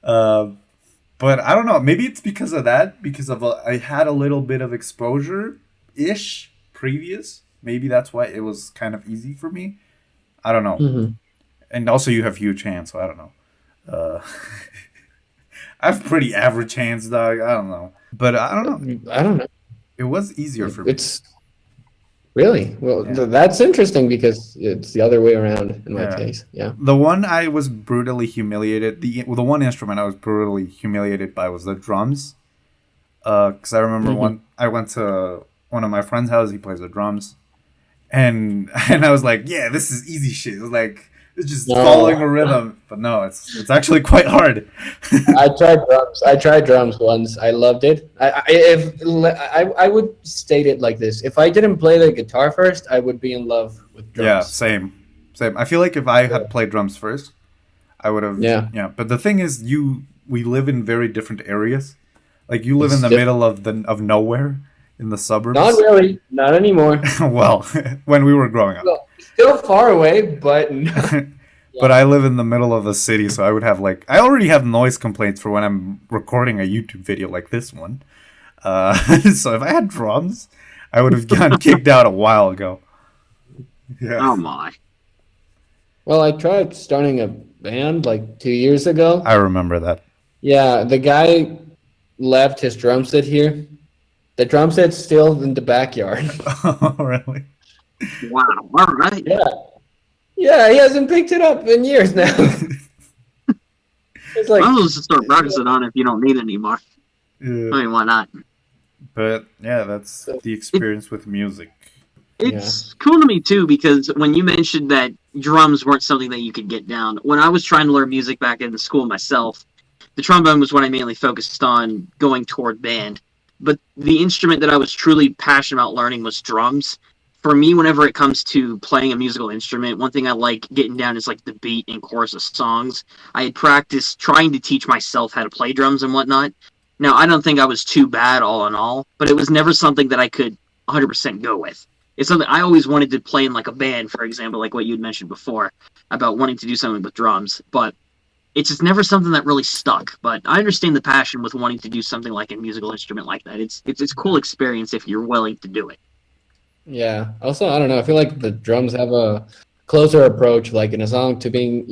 But I don't know. Maybe it's because of that. Because of I had a little bit of exposure-ish previous. Maybe that's why it was kind of easy for me. I don't know. Mm-hmm. And also you have huge hands, so I don't know. I have pretty average hands, dog. I don't know. But I don't know. It was easier for me. It's really? Well, that's interesting because it's the other way around in my case. Yeah. The one I was brutally humiliated, the one instrument I was brutally humiliated by was the drums. Because I remember I went to one of my friend's house, he plays the drums. And I was like, yeah, this is easy shit. It was like, it's just following a rhythm. But no, it's actually quite hard. I tried drums once. I loved it. I would state it like this. If I didn't play the guitar first, I would be in love with drums. Yeah, same. I feel like if I had played drums first, I would have. Yeah. But the thing is, we live in very different areas. Like you live in the middle of nowhere. In the suburbs? Not really. Not anymore. Well, when we were growing up. Well, still far away, but... But I live in the middle of the city, so I would have I already have noise complaints for when I'm recording a YouTube video like this one. So if I had drums, I would have gotten kicked out a while ago. Yeah. Oh my. Well, I tried starting a band 2 years ago. I remember that. Yeah, the guy left his drum set here. The drum set's still in the backyard. Oh, really? Wow. All right. Yeah, he hasn't picked it up in years now. It's like, I'll just start practicing on it if you don't need it anymore. Yeah. I mean, why not? But yeah, that's the experience with music. It's cool to me too, because when you mentioned that drums weren't something that you could get down, when I was trying to learn music back in school myself, the trombone was what I mainly focused on going toward band. But the instrument that I was truly passionate about learning was drums. For me, whenever it comes to playing a musical instrument, one thing I like getting down is the beat and chorus of songs. I had practiced trying to teach myself how to play drums and whatnot. Now, I don't think I was too bad all in all, but it was never something that I could 100% go with. It's something I always wanted to play in a band, for example, like what you'd mentioned before, about wanting to do something with drums. But it's just never something that really stuck. But I understand the passion with wanting to do something like a musical instrument like that. It's a cool experience if you're willing to do it. Yeah. Also, I don't know. I feel like the drums have a closer approach, in a song, to being,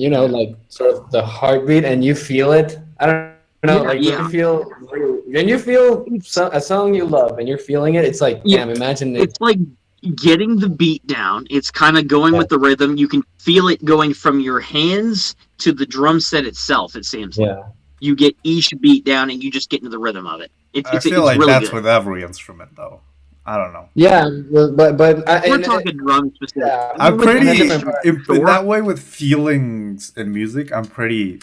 sort of the heartbeat, and you feel it. I don't know. You feel a song you love, and you're feeling it. It's damn. Imagine it. It's like getting the beat down. It's kind of going with the rhythm. You can feel it going from your hands to the drum set itself. It seems like you get each beat down and you just get into the rhythm of it. I feel like really that's good. with every instrument, though. I don't know. Yeah, but we're talking drums specifically. Yeah, I'm pretty in that way with feelings in music. I'm pretty.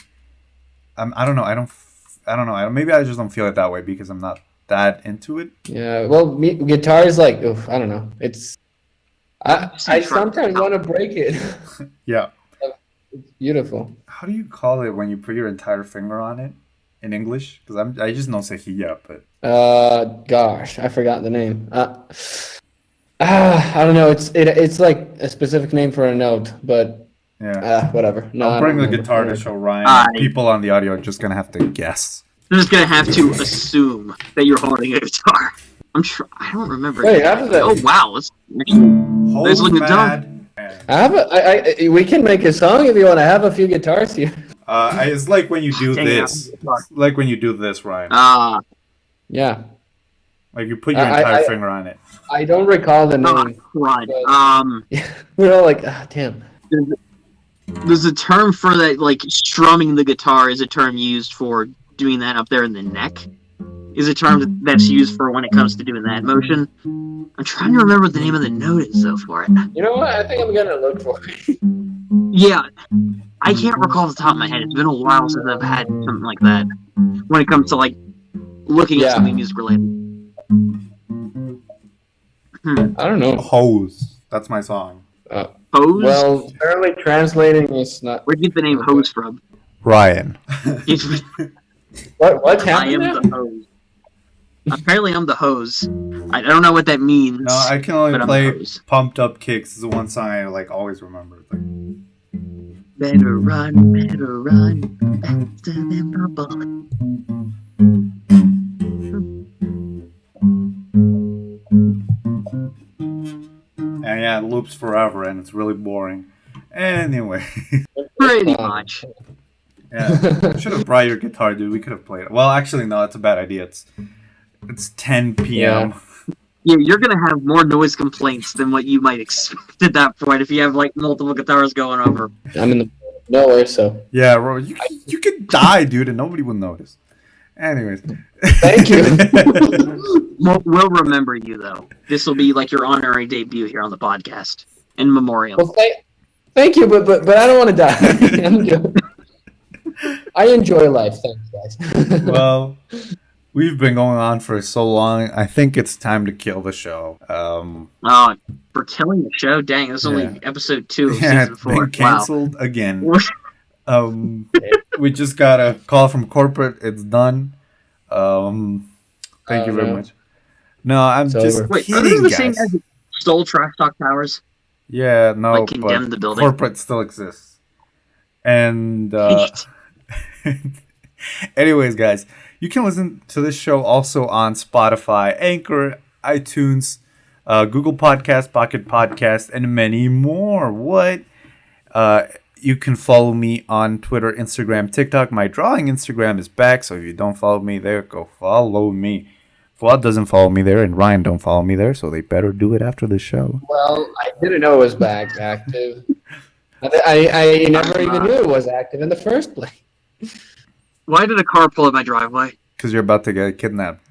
I don't know. I don't know. Maybe I just don't feel it that way because I'm not that into it. Yeah. Well, guitar is like, oof, I don't know. I sometimes want to break it. Yeah. It's beautiful. How do you call it when you put your entire finger on it in English? Because I just know cejilla, but. Gosh, I forgot the name. I don't know. It's like a specific name for a note, but whatever. No, I'll bring the guitar to show Ryan. People on the audio are just gonna have to guess. I'm just gonna have to assume that you're holding a guitar. I'm sure. I don't remember. Wait, after that. Oh wow, it's looking dumb. We can make a song if you want to have a few guitars here. It's like when you do this. Like when you do this, Ryan. Yeah. Like you put your entire finger on it. I don't recall the name. We're all like, damn. There's a term for that, like strumming the guitar is a term used for doing that up there in the neck. Is a term that's used for when it comes to doing that motion. I'm trying to remember what the name of the note is though for it. You know what? I think I'm gonna look for it. Yeah. I can't recall off the top of my head. It's been a while since I've had something like that. When it comes to like looking at something music related. I don't know. Hose. That's my song. Hose? Well, apparently translating is not... Where'd you get the name Hose from? Ryan. What happened? I am the hose. Apparently I'm the hose. I don't know what that means. No, I can only play Pumped Up Kicks. It's the one song I like always remember. Like... Better run, faster than bubble. And yeah, it loops forever, and it's really boring. Anyway. Pretty much. Yeah, should have brought your guitar, dude. We could have played it. Well, actually, no, that's a bad idea. It's 10 p.m. Yeah, you're gonna have more noise complaints than what you might expect at that point if you have like multiple guitars going over. I'm in the nowhere, so. Yeah, bro, you could die, dude, and nobody will notice. Anyways. Thank you. We'll remember you, though. This will be like your honorary debut here on the podcast. In memoriam. Well, thank you, but I don't want to die. I'm good. I enjoy life. Thanks, guys. Well, we've been going on for so long. I think it's time to kill the show. For killing the show? Dang, this is only episode 2 of season 4. Been canceled again. We just got a call from corporate. It's done. Thank you very much. No, I'm just kidding, are these the guys. same as stole Trash Talk Towers? Yeah, no, like condemned the building. Corporate still exists. And anyways, guys, you can listen to this show also on Spotify, Anchor, iTunes, Google Podcast, Pocket Podcast, and many more. What? You can follow me on Twitter, Instagram, TikTok. My drawing Instagram is back, so if you don't follow me there, go follow me. Fuad doesn't follow me there, and Ryan don't follow me there, so they better do it after the show. Well, I didn't know it was back active. I never even knew it was active in the first place. Why did a car pull up my driveway? Because you're about to get kidnapped.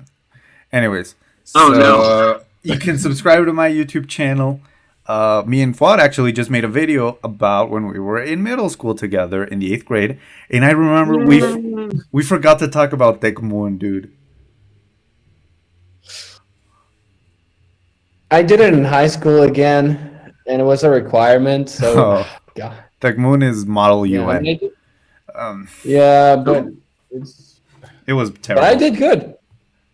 Anyways. No. You can subscribe to my YouTube channel. Me and Fuad actually just made a video about when we were in middle school together in the 8th grade. And I remember we forgot to talk about Tekmoon, dude. I did it in high school again, and it was a requirement, so... God. Tekmoon is Model UN. But it was terrible. But I did good.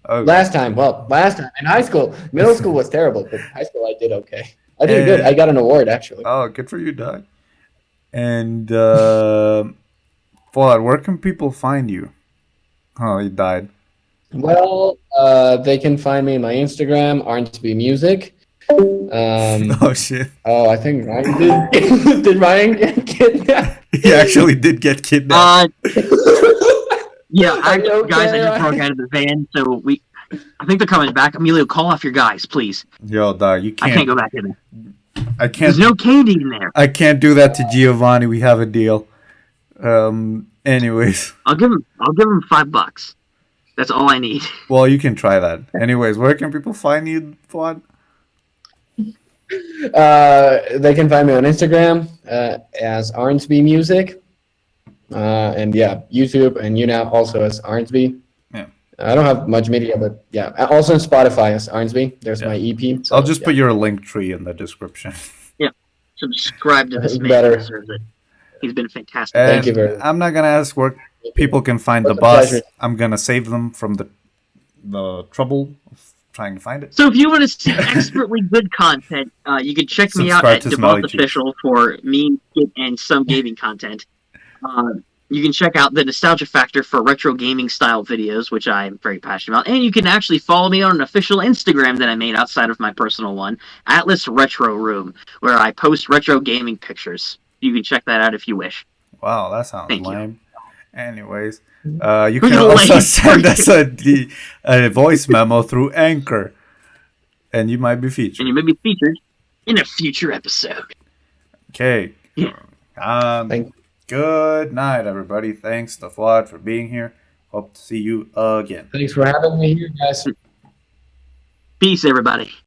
Okay. Last time. In high school. Middle school was terrible, but high school I did okay. I did good. I got an award, actually. Oh, good for you, Doug. And, Fuad, where can people find you? Oh, he died. Well, they can find me on my Instagram, Arnsby Music. Oh, shit. Oh, I think Ryan did. Did Ryan get kidnapped? He actually did get kidnapped. Yeah, guys, I just broke out of the van, so I think they're coming back. Emilio, call off your guys, please. Yo, dog, you can't. I can't go back in there. I can't. There's no candy in there. I can't do that to Giovanni. We have a deal. Anyways. I'll give him $5. That's all I need. Well, you can try that. Anyways, where can people find you, Fuad? They can find me on Instagram as Arnsby Music. And yeah, YouTube and YouNow also as Arnsby. Yeah. I don't have much media, but yeah. Also on Spotify as Arnsby. There's my EP. So, I'll just put your link tree in the description. Yeah. Subscribe to this man. Better. He deserves it. He's been fantastic. And Thank you very much. I'm not gonna ask where people can find the It's a bus. pleasure. I'm gonna save them from the trouble of trying to find it. So if you want to see expertly good content, you can check me out Subscribe at to Smelly Debuff Cheeks. Official for me and some gaming content. You can check out the Nostalgia Factor for retro gaming style videos, which I am very passionate about. And you can actually follow me on an official Instagram that I made outside of my personal one, Atlas Retro Room, where I post retro gaming pictures. You can check that out if you wish. Wow, that sounds Thank you. lame. Anyways, you can Lame. also send us a voice memo through Anchor, and you might be featured. And you may be featured in a future episode. Okay. Yeah. Good night, everybody. Thanks to Fuad for being here. Hope to see you again. Thanks for having me here, guys. Peace, everybody.